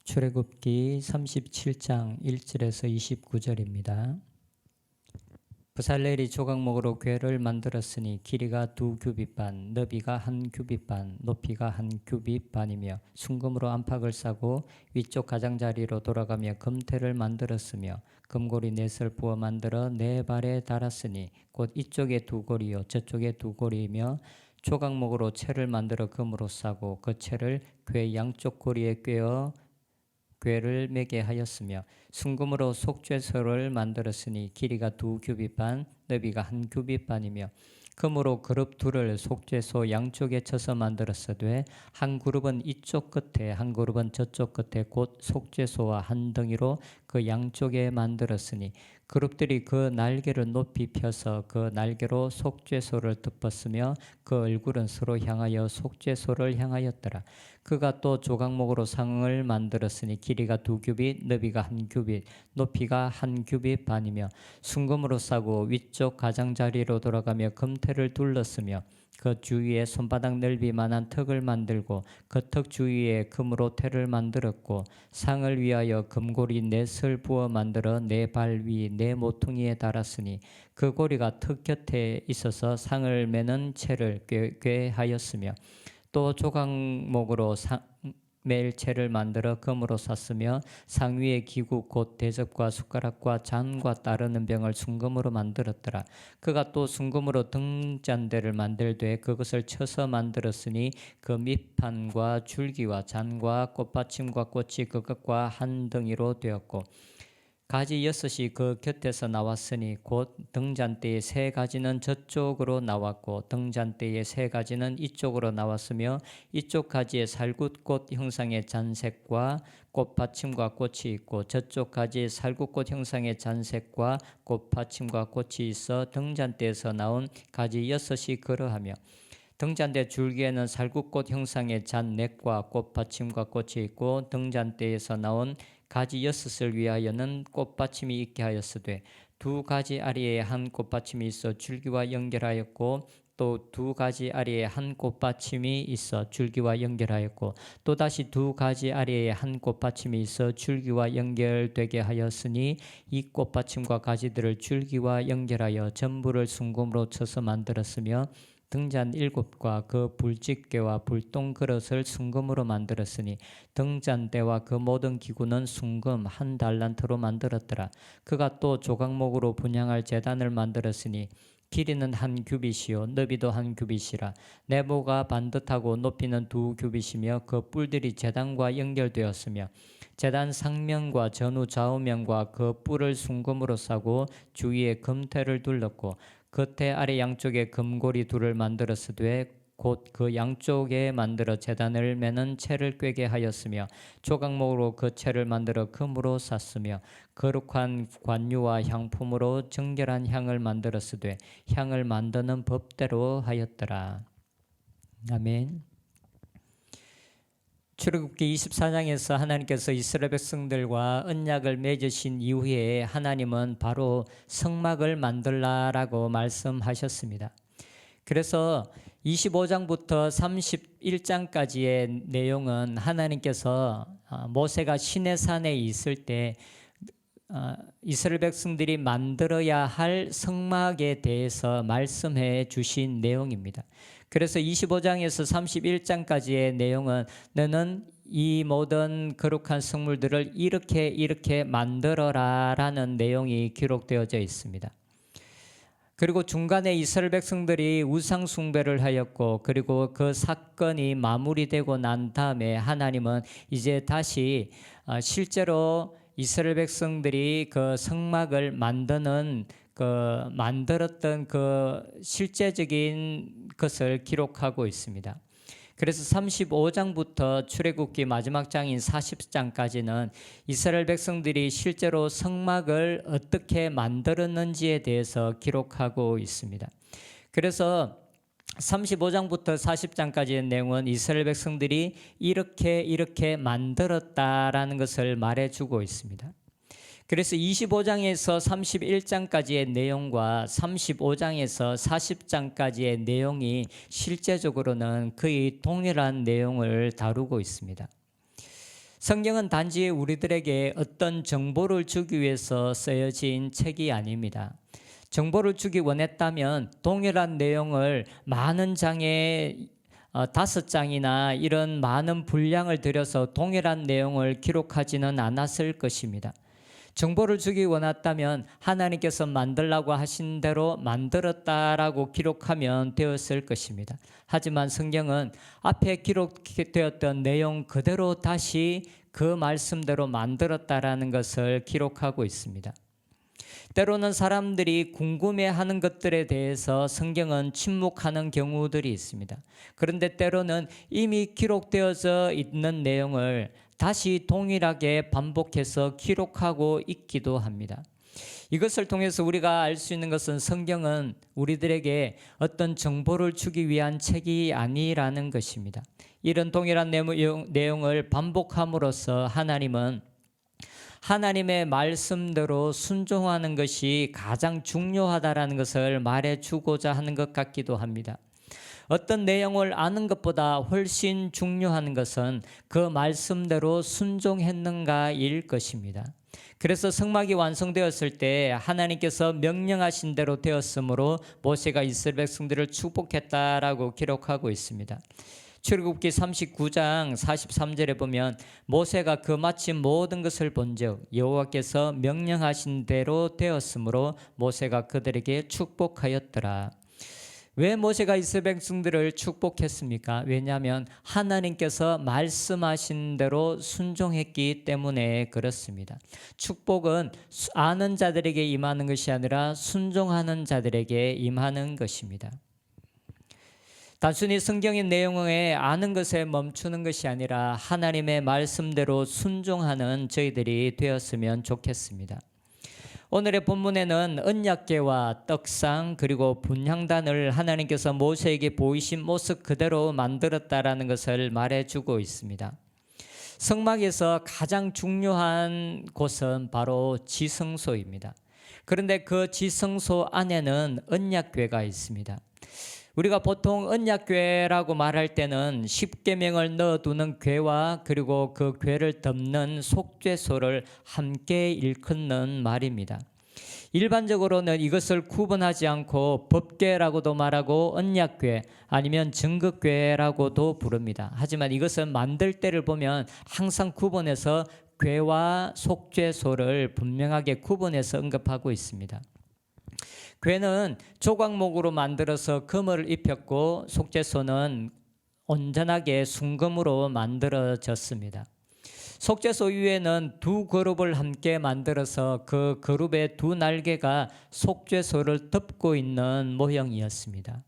출애굽기 37장 1절에서 29절입니다. 브살렐이 조각목으로 궤를 만들었으니 길이가 2규빗 반, 너비가 1규빗 반, 높이가 1규빗 반이며 순금으로 안팎을 싸고 위쪽 가장자리로 돌아가며 금태를 만들었으며 금고리 넷을 부어 만들어 네 발에 달았으니 곧 이쪽에 2고리요 저쪽에 2고리이며 조각목으로 채를 만들어 금으로 싸고 그 채를 궤 양쪽 고리에 꿰어 궤를 매게 하였으며 순금으로 속죄소를 만들었으니 길이가 2규빗 반, 너비가 1규빗 반이며 금으로 그룹 둘을 속죄소 양쪽에 쳐서 만들었으되 한 그룹은 이쪽 끝에 한 그룹은 저쪽 끝에 곧 속죄소와 한 덩이로 그 양쪽에 만들었으니 그룹들이 그 날개를 높이 펴서 그 날개로 속죄소를 덮었으며 그 얼굴은 서로 향하여 속죄소를 향하였더라. 그가 또 조각목으로 상을 만들었으니 길이가 2규빗, 너비가 1규빗, 높이가 1규빗 반이며 순금으로 싸고 위쪽 가장자리로 돌아가며 금태를 둘렀으며 그 주위에 손바닥 넓이만한 턱을 만들고 그 턱 주위에 금으로 태를 만들었고 상을 위하여 금고리 넷을 부어 만들어 네 발 위 네 모퉁이에 달았으니 그 고리가 턱 곁에 있어서 상을 매는 채를 꿰하였으며 또 조각목으로 맬 채를 만들어 금으로 샀으며 상 위에 기구 곧 대접과 숟가락과 잔과 따르는 병을 순금으로 만들었더라. 그가 또 순금으로 등잔대를 만들되 그것을 쳐서 만들었으니 그 밑판과 줄기와 잔과 꽃받침과 꽃이 그것과 한 덩이로 되었고 가지 6이 그 곁에서 나왔으니 곧 등잔대의 3가지는 저쪽으로 나왔고 등잔대의 3가지는 이쪽으로 나왔으며 이쪽 가지에 살굿꽃 형상의 잔색과 꽃받침과 꽃이 있고 저쪽 가지에 살굿꽃 형상의 잔색과 꽃받침과 꽃이 있어 등잔대에서 나온 가지 6이 그러하며 등잔대 줄기에는 살굿꽃 형상의 잔넥과 꽃받침과 꽃이 있고 등잔대에서 나온 가지 6을 위하여는 꽃받침이 있게 하였으되 2가지 아래에 한 꽃받침이 있어 줄기와 연결하였고 또 2가지 아래에 한 꽃받침이 있어 줄기와 연결하였고 또다시 2가지 아래에 한 꽃받침이 있어 줄기와 연결되게 하였으니 이 꽃받침과 가지들을 줄기와 연결하여 전부를 순금으로 쳐서 만들었으며 등잔 7과 그 불집게와 불똥 그릇을 순금으로 만들었으니 등잔대와 그 모든 기구는 순금 1달란트로 만들었더라. 그가 또 조각목으로 분향할 제단을 만들었으니 길이는 1규빗이요 너비도 1규빗이라. 내부가 반듯하고 높이는 2규빗이며 그 뿔들이 제단과 연결되었으며 제단 상면과 전후 좌우면과 그 뿔을 순금으로 싸고 주위에 금태를 둘렀고 겉에 아래 양쪽에 금고리 둘을 만들었으되 곧 그 양쪽에 만들어 제단을 매는 채를 꿰게 하였으며 조각목으로 그 채를 만들어 금으로 쌌으며 거룩한 관유와 향품으로 정결한 향을 만들었으되 향을 만드는 법대로 하였더라. 아멘. 출애굽기 24장에서 하나님께서 이스라엘 백성들과 언약을 맺으신 이후에 하나님은 바로 성막을 만들라라고 말씀하셨습니다. 그래서 25장부터 31장까지의 내용은 하나님께서 모세가 시내산에 있을 때 이스라엘 백성들이 만들어야 할 성막에 대해서 말씀해 주신 내용입니다. 그래서 25장에서 31장까지의 내용은 너는 이 모든 거룩한 성물들을 이렇게 만들어라라는 내용이 기록되어져 있습니다. 그리고 중간에 이스라엘 백성들이 우상 숭배를 하였고 그리고 그 사건이 마무리되고 난 다음에 하나님은 이제 다시 실제로 이스라엘 백성들이 그 성막을 만들었던 그 실제적인 것을 기록하고 있습니다. 그래서 35장부터 출애굽기 마지막 장인 40장까지는 이스라엘 백성들이 실제로 성막을 어떻게 만들었는지에 대해서 기록하고 있습니다. 그래서 35장부터 40장까지의 내용은 이스라엘 백성들이 이렇게 만들었다라는 것을 말해주고 있습니다. 그래서 25장에서 31장까지의 내용과 35장에서 40장까지의 내용이 실제적으로는 거의 동일한 내용을 다루고 있습니다. 성경은 단지 우리들에게 어떤 정보를 주기 위해서 쓰여진 책이 아닙니다. 정보를 주기 원했다면 동일한 내용을 많은 장에 5장이나 이런 많은 분량을 들여서 동일한 내용을 기록하지는 않았을 것입니다. 정보를 주기 원했다면 하나님께서 만들라고 하신 대로 만들었다라고 기록하면 되었을 것입니다. 하지만 성경은 앞에 기록되었던 내용 그대로 다시 그 말씀대로 만들었다라는 것을 기록하고 있습니다. 때로는 사람들이 궁금해하는 것들에 대해서 성경은 침묵하는 경우들이 있습니다. 그런데 때로는 이미 기록되어져 있는 내용을 다시 동일하게 반복해서 기록하고 있기도 합니다. 이것을 통해서 우리가 알 수 있는 것은 성경은 우리들에게 어떤 정보를 주기 위한 책이 아니라는 것입니다. 이런 동일한 내용을 반복함으로써 하나님은 하나님의 말씀대로 순종하는 것이 가장 중요하다라는 것을 말해주고자 하는 것 같기도 합니다. 어떤 내용을 아는 것보다 훨씬 중요한 것은 그 말씀대로 순종했는가일 것입니다. 그래서 성막이 완성되었을 때 하나님께서 명령하신 대로 되었으므로 모세가 이스라엘 백성들을 축복했다라고 기록하고 있습니다. 출애굽기 39장 43절에 보면 모세가 그 마침 모든 것을 본즉 여호와께서 명령하신 대로 되었으므로 모세가 그들에게 축복하였더라. 왜 모세가 이스라엘 백성들을 축복했습니까? 왜냐하면 하나님께서 말씀하신 대로 순종했기 때문에 그렇습니다. 축복은 아는 자들에게 임하는 것이 아니라 순종하는 자들에게 임하는 것입니다. 단순히 성경의 내용에 아는 것에 멈추는 것이 아니라 하나님의 말씀대로 순종하는 저희들이 되었으면 좋겠습니다. 오늘의 본문에는 언약궤와 떡상 그리고 분향단을 하나님께서 모세에게 보이신 모습 그대로 만들었다라는 것을 말해주고 있습니다. 성막에서 가장 중요한 곳은 바로 지성소입니다. 그런데 그 지성소 안에는 언약궤가 있습니다. 우리가 보통 언약궤라고 말할 때는 십계명을 넣어두는 궤와 그리고 그 궤를 덮는 속죄소를 함께 일컫는 말입니다. 일반적으로는 이것을 구분하지 않고 법궤라고도 말하고 언약궤 아니면 증거궤라고도 부릅니다. 하지만 이것은 만들 때를 보면 항상 구분해서 궤와 속죄소를 분명하게 구분해서 언급하고 있습니다. 궤는 조각목으로 만들어서 금을 입혔고 속죄소는 온전하게 순금으로 만들어졌습니다. 속죄소 위에는 두 그룹을 함께 만들어서 그 그룹의 두 날개가 속죄소를 덮고 있는 모형이었습니다.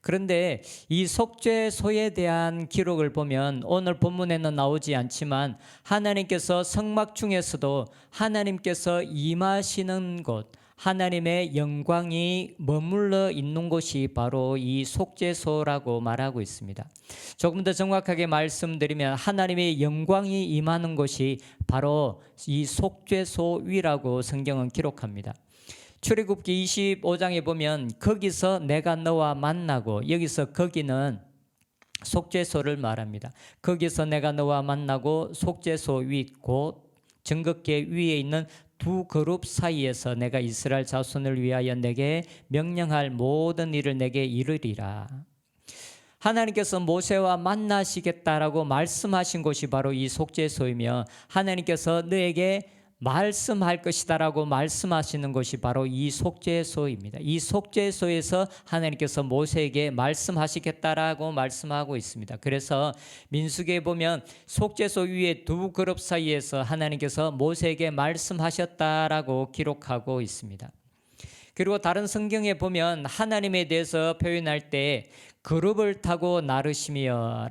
그런데 이 속죄소에 대한 기록을 보면 오늘 본문에는 나오지 않지만 하나님께서 성막 중에서도 하나님께서 임하시는 곳 하나님의 영광이 머물러 있는 곳이 바로 이 속죄소라고 말하고 있습니다. 조금 더 정확하게 말씀드리면 하나님의 영광이 임하는 곳이 바로 이 속죄소 위라고 성경은 기록합니다. 출애굽기 25장에 보면 거기서 내가 너와 만나고 여기서 거기는 속죄소를 말합니다. 거기서 내가 너와 만나고 속죄소 위 곧 증거궤 위에 있는 두 그룹 사이에서 내가 이스라엘 자손을 위하여 내게 명령할 모든 일을 내게 이르리라. 하나님께서 모세와 만나시겠다라고 말씀하신 곳이 바로 이 속죄소이며 하나님께서 너에게 말씀할 것이다라고 말씀하시는 것이 바로 이 속죄소입니다. 이 속죄소에서 하나님께서 모세에게 말씀하시겠다라고 말씀하고 있습니다. 그래서 민수기에 보면 속죄소 위에 두 그룹 사이에서 하나님께서 모세에게 말씀하셨다라고 기록하고 있습니다. 그리고 다른 성경에 보면 하나님에 대해서 표현할 때 그룹을 타고 나르시며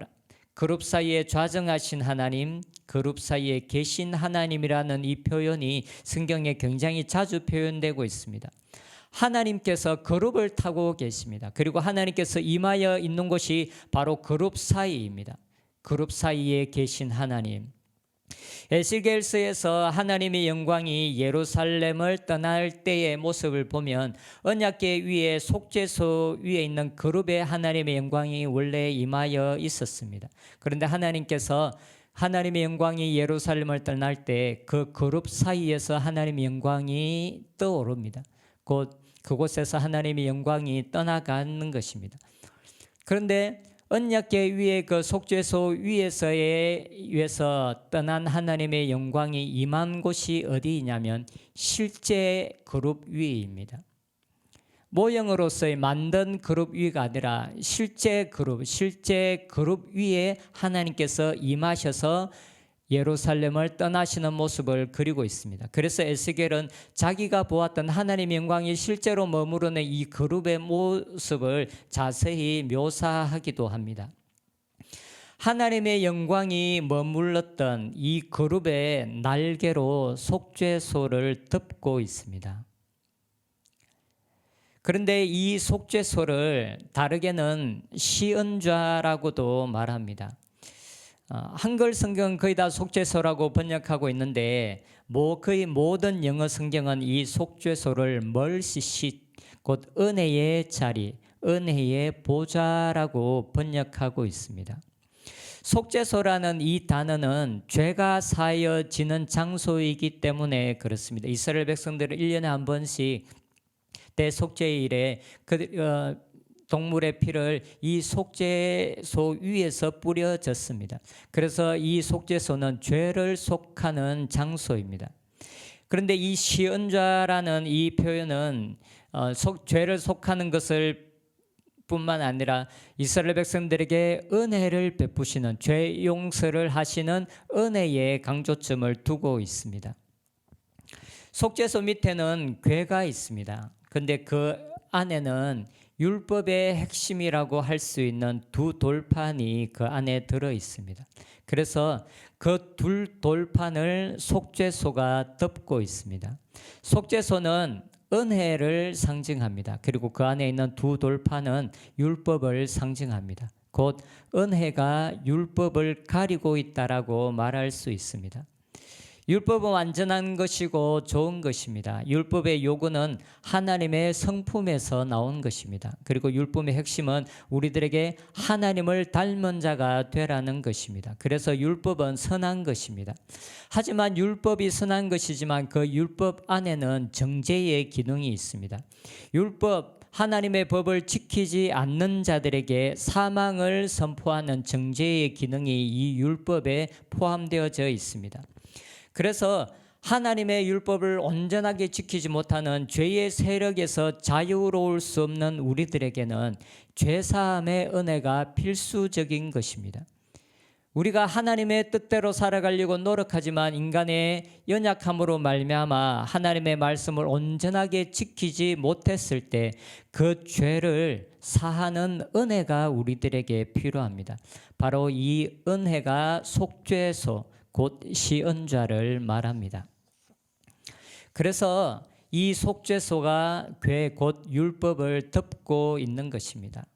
그룹 사이에 좌정하신 하나님, 그룹 사이에 계신 하나님이라는 이 표현이 성경에 굉장히 자주 표현되고 있습니다. 하나님께서 그룹을 타고 계십니다. 그리고 하나님께서 임하여 있는 곳이 바로 그룹 사이입니다. 그룹 사이에 계신 하나님. 에스겔서에서 하나님의 영광이 예루살렘을 떠날 때의 모습을 보면 언약궤 위에 속죄소 위에 있는 그룹의 하나님의 영광이 원래 임하여 있었습니다. 그런데 하나님께서 하나님의 영광이 예루살렘을 떠날 때 그 그룹 사이에서 하나님의 영광이 떠오릅니다. 곧 그곳에서 하나님의 영광이 떠나가는 것입니다. 그런데 언약궤 위에 그 속죄소 위에서 떠난 하나님의 영광이 임한 곳이 어디이냐면 실제 그룹 위입니다. 모형으로서의 만든 그룹 위가 아니라 실제 그룹 위에 하나님께서 임하셔서 예루살렘을 떠나시는 모습을 그리고 있습니다. 그래서 에스겔은 자기가 보았던 하나님의 영광이 실제로 머무르는 이 그룹의 모습을 자세히 묘사하기도 합니다. 하나님의 영광이 머물렀던 이 그룹의 날개로 속죄소를 덮고 있습니다. 그런데 이 속죄소를 다르게는 시은좌라고도 말합니다. 한글 성경은 거의 다 속죄소라고 번역하고 있는데 거의 모든 영어 성경은 이 속죄소를 mercy 곧 은혜의 자리, 은혜의 보좌라고 번역하고 있습니다. 속죄소라는 이 단어는 죄가 사여지는 장소이기 때문에 그렇습니다. 이스라엘 백성들은 1년에 한 번씩 대속죄일에 동물의 피를 이 속죄소 위에서 뿌려졌습니다. 그래서 이 속죄소는 죄를 속하는 장소입니다. 그런데 이 시은좌라는 이 표현은 죄를 속하는 것을 뿐만 아니라 이스라엘 백성들에게 은혜를 베푸시는, 죄 용서를 하시는 은혜의 강조점을 두고 있습니다. 속죄소 밑에는 궤가 있습니다. 그런데 그 안에는 율법의 핵심이라고 할 수 있는 두 돌판이 그 안에 들어 있습니다. 그래서 그 두 돌판을 속죄소가 덮고 있습니다. 속죄소는 은혜를 상징합니다. 그리고 그 안에 있는 두 돌판은 율법을 상징합니다. 곧 은혜가 율법을 가리고 있다라고 말할 수 있습니다. 율법은 완전한 것이고 좋은 것입니다. 율법의 요구는 하나님의 성품에서 나온 것입니다. 그리고 율법의 핵심은 우리들에게 하나님을 닮은 자가 되라는 것입니다. 그래서 율법은 선한 것입니다. 하지만 율법이 선한 것이지만 그 율법 안에는 정죄의 기능이 있습니다. 율법, 하나님의 법을 지키지 않는 자들에게 사망을 선포하는 정죄의 기능이 이 율법에 포함되어져 있습니다. 그래서 하나님의 율법을 온전하게 지키지 못하는 죄의 세력에서 자유로울 수 없는 우리들에게는 죄사함의 은혜가 필수적인 것입니다. 우리가 하나님의 뜻대로 살아가려고 노력하지만 인간의 연약함으로 말미암아 하나님의 말씀을 온전하게 지키지 못했을 때 그 죄를 사하는 은혜가 우리들에게 필요합니다. 바로 이 은혜가 속죄소, 곧 시은좌를 말합니다. 그래서 이 속죄소가 궤 곧 율법을 덮고 있는 것입니다.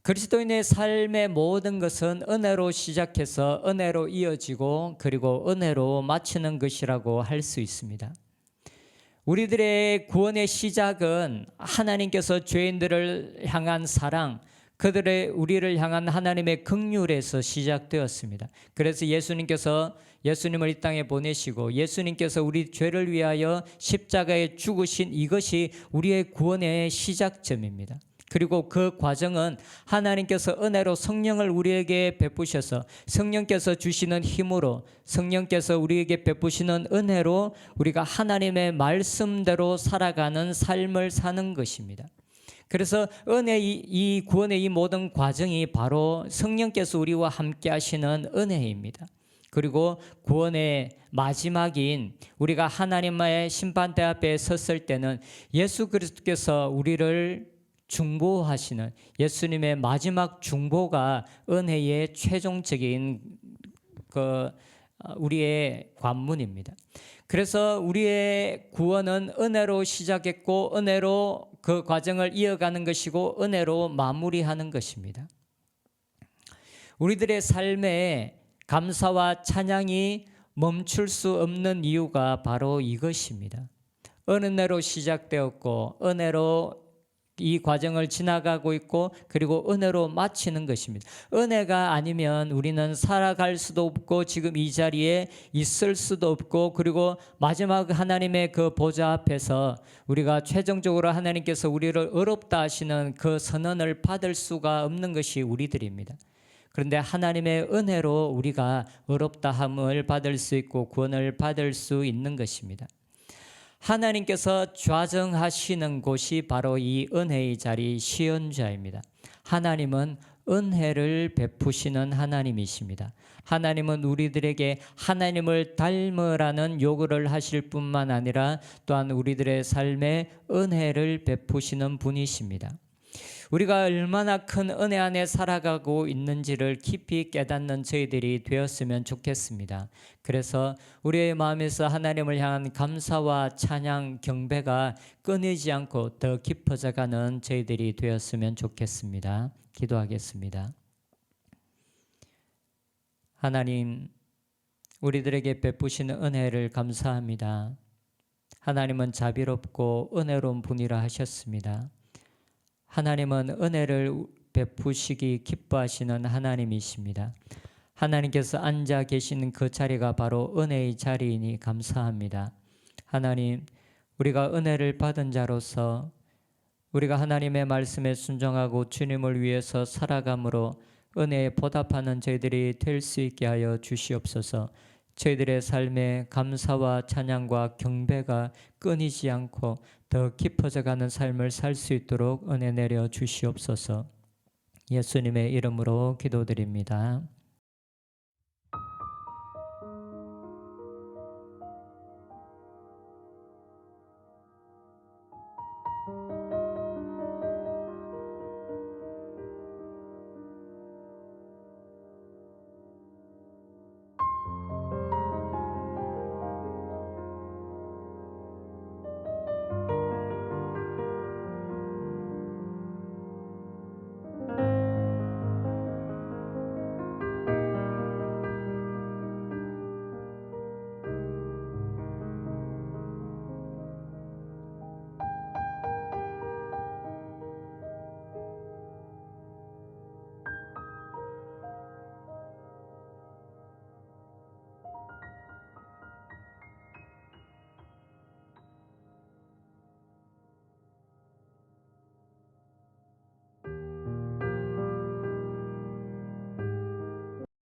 그리스도인의 삶의 모든 것은 은혜로 시작해서 은혜로 이어지고 그리고 은혜로 마치는 것이라고 할 수 있습니다. 우리들의 구원의 시작은 하나님께서 죄인들을 향한 사랑, 우리를 향한 하나님의 긍휼에서 시작되었습니다. 그래서 예수님을 이 땅에 보내시고 예수님께서 우리 죄를 위하여 십자가에 죽으신 이것이 우리의 구원의 시작점입니다. 그리고 그 과정은 하나님께서 은혜로 성령을 우리에게 베푸셔서 성령께서 주시는 힘으로 성령께서 우리에게 베푸시는 은혜로 우리가 하나님의 말씀대로 살아가는 삶을 사는 것입니다. 그래서 이 구원의 이 모든 과정이 바로 성령께서 우리와 함께 하시는 은혜입니다. 그리고 구원의 마지막인 우리가 하나님의 심판대 앞에 섰을 때는 예수 그리스도께서 우리를 중보하시는 예수님의 마지막 중보가 은혜의 최종적인 우리의 관문입니다. 그래서 우리의 구원은 은혜로 시작했고 은혜로 그 과정을 이어가는 것이고 은혜로 마무리하는 것입니다. 우리들의 삶에 감사와 찬양이 멈출 수 없는 이유가 바로 이것입니다. 은혜로 시작되었고 은혜로 이 과정을 지나가고 있고 그리고 은혜로 마치는 것입니다. 은혜가 아니면 우리는 살아갈 수도 없고 지금 이 자리에 있을 수도 없고 그리고 마지막 하나님의 그 보좌 앞에서 우리가 최종적으로 하나님께서 우리를 의롭다 하시는 그 선언을 받을 수가 없는 것이 우리들입니다. 그런데 하나님의 은혜로 우리가 의롭다함을 받을 수 있고 구원을 받을 수 있는 것입니다. 하나님께서 좌정하시는 곳이 바로 이 은혜의 자리 시온자입니다. 하나님은 은혜를 베푸시는 하나님이십니다. 하나님은 우리들에게 하나님을 닮으라는 요구를 하실 뿐만 아니라 또한 우리들의 삶에 은혜를 베푸시는 분이십니다. 우리가 얼마나 큰 은혜 안에 살아가고 있는지를 깊이 깨닫는 저희들이 되었으면 좋겠습니다. 그래서 우리의 마음에서 하나님을 향한 감사와 찬양, 경배가 끊이지 않고 더 깊어져가는 저희들이 되었으면 좋겠습니다. 기도하겠습니다. 하나님, 우리들에게 베푸시는 은혜를 감사합니다. 하나님은 자비롭고 은혜로운 분이라 하셨습니다. 하나님은 은혜를 베푸시기 기뻐하시는 하나님이십니다. 하나님께서 앉아 계시는 그 자리가 바로 은혜의 자리이니 감사합니다. 하나님, 우리가 은혜를 받은 자로서 우리가 하나님의 말씀에 순종하고 주님을 위해서 살아감으로 은혜에 보답하는 저희들이 될 수 있게 하여 주시옵소서. 저희들의 삶에 감사와 찬양과 경배가 끊이지 않고 더 깊어져가는 삶을 살 수 있도록 은혜 내려 주시옵소서. 예수님의 이름으로 기도드립니다.